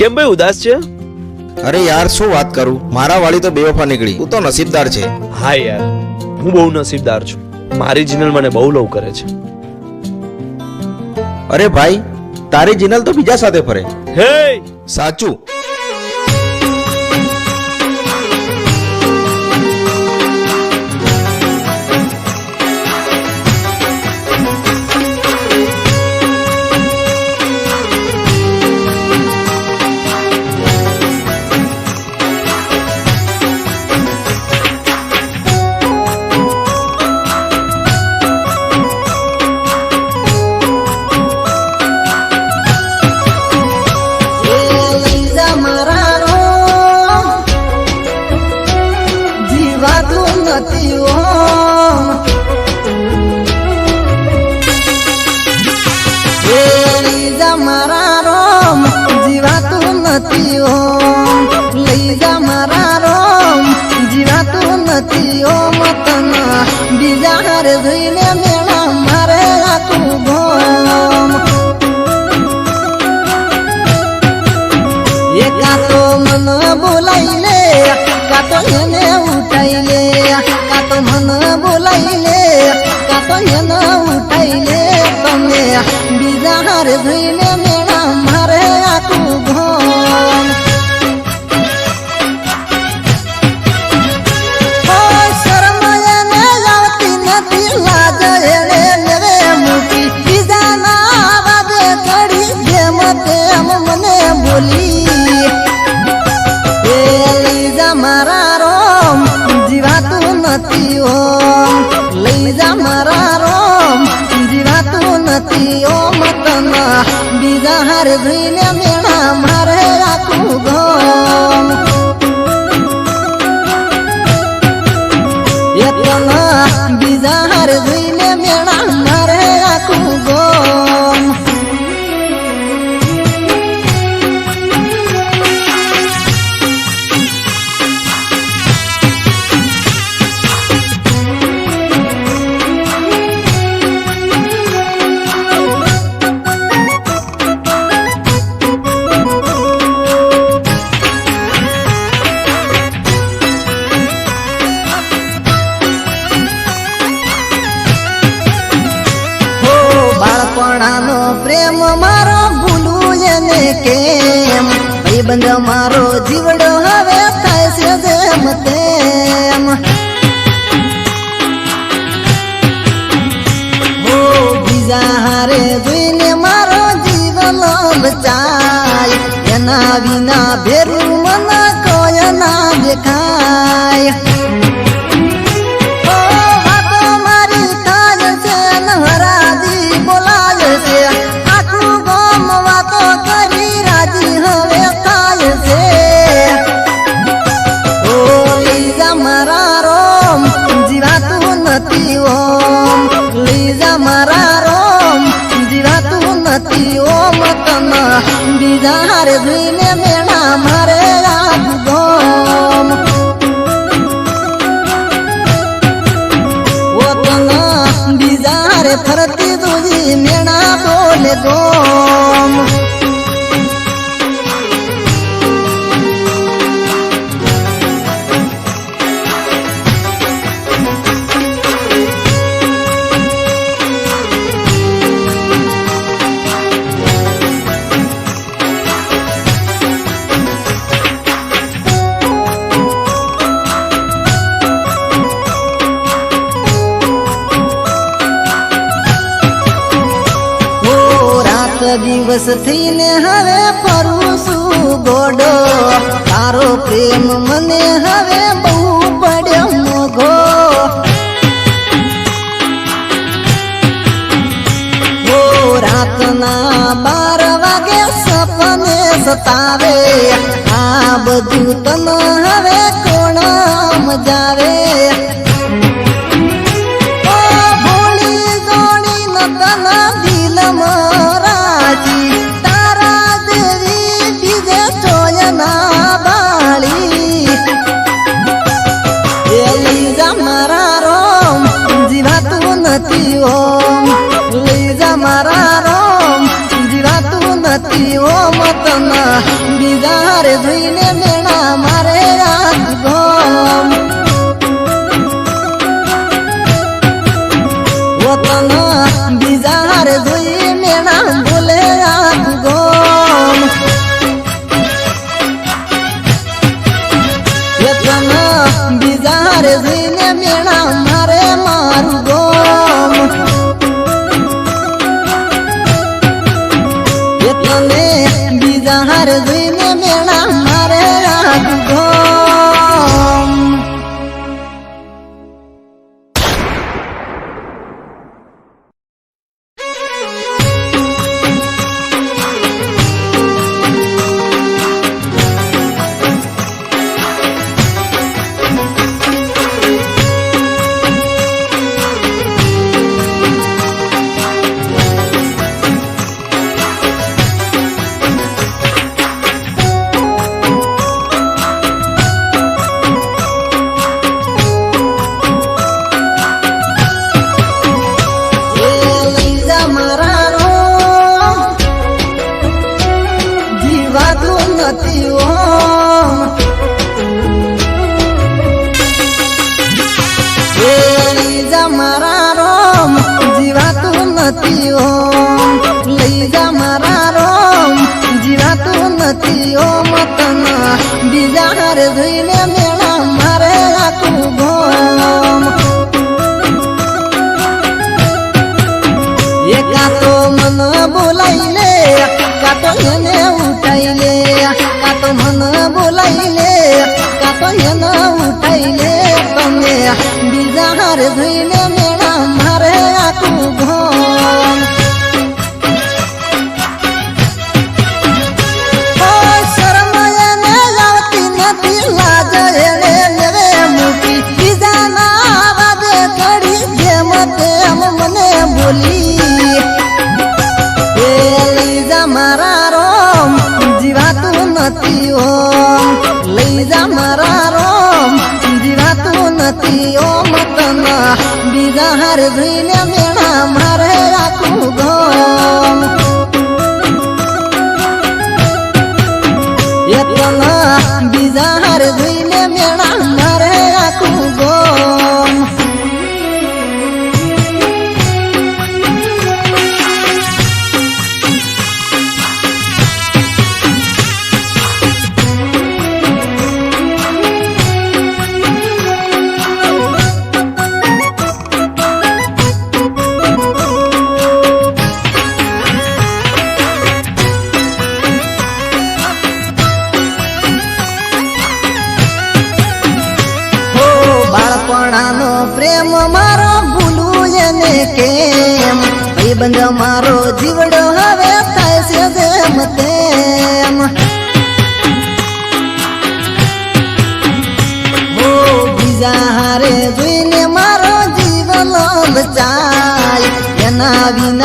કેમ ભાઈ ઉદાસ છે? અરે યાર શું વાત કરું, મારા વાળી તો બેવફા નીકળી. તું તો નસીબદાર છે. હા યાર, હું બહુ નસીબદાર છું. મારી જીનલ મને બહુ લવ કરે છે. અરે ભાઈ, તારી જીનલ તો બીજા સાથે ફરે. હે, સાચું. બીજા હારે જોઈને મેળા મારે આખું ગોમ એ કાતો મન બોલાઈ લે, કાતો એને ઉઠાઈ લે, કાતો મન બોલાઈ લે, કાતો એને ઉઠાઈ લે. તમે બીજા હારે જોઈને મેળા મારે આખું ગોમ મારા રોમ જીવાતું નથી ઓમ, લઈ જા મારા રોમ જીવાતું નથી ઓમ. તના બીજા હારે જોઈને મેળા મારે આખું ગોમ એ તના બીજા હારે જોઈને મેળા મારે આખું ગોમ. પ્રેમ મારો ભૂલું એને કેમ, ભાઈબંધ મારો જીવડો હવે થાય છે જેમ તેમ. બીજા હારે જોઈને મારો જીવન બચાય, એના વિના ભેરું મને કોઈ ના દેખાય. બીજા હારે જોઈને મેળા મારે આખું ગોમ બીજા હારે ફરતી તુજી મેળા બોલે ગોમ. દિવસ થઈને હવે ફરું છું ગોડો, તારો પ્રેમ મને હવે બહુ પડ્યો મોઘો. રાતના 12 વાગે સપને સતાવે, આ બધું તને હવે કોણ મજાવે. ભોળી જોડી ન તને દિલ મરાજી, તારા દેવી બીજે ચોયના બાળી. એ લઈ જા મારા રોમ જીવાતું નથી ઓમ, લઈ જા મારા રોમ જીવાતું નથી નથી ઓ મતન બીજા હારે જોઈને મેણા મારે આખું ગોમ વતન બીજા હારે જોઈ મેણા બોલે આખું ગોમ વતન બીજા હારે જોઈને મેણા મારે મારું ગોમ વતને બીજા હારે જોઈને મેણા મારે આખું ગોમ મારા રોમ જીવાતું નથી ઓમ લઈ જા મારા રોમ જીવાતું નથી ઓમ તન બીજા હારે જોઈને મેળા મારે આખું ગોમ એકા તો મન બોલાઈ લે કાતો એને ઉઠાઈ લે કાતો મન બોલાઈ લે કાતો એને ઉઠાઈ લે તમે બીજા હારે જોઈને મેળા મારે આખું ગોમ શરમ એને આવતી નથી લાજ એને લેવે મૂકી બીજાના આવાજે ચડી જેમ તેમ મને બોલી એ લઈ જા મારા રોમ જીવાતું નથી ઓમ લઈ જા મારા રોમ જીવાતું નથી ઓમ તન બીજા હારે જોઈને મેળા મારે આખું ગોમ એ તન બીજા હારે જોઈને મેળા મારે આખું ગોમ બાળપણાનો પ્રેમ મારો ભૂલું એને કેમ ભાઈબંધ મારો જીવડો હવે થાય છે જેમ તેમ હો બીજા હારે જોઈને મારો જીવન બચાય એના વિના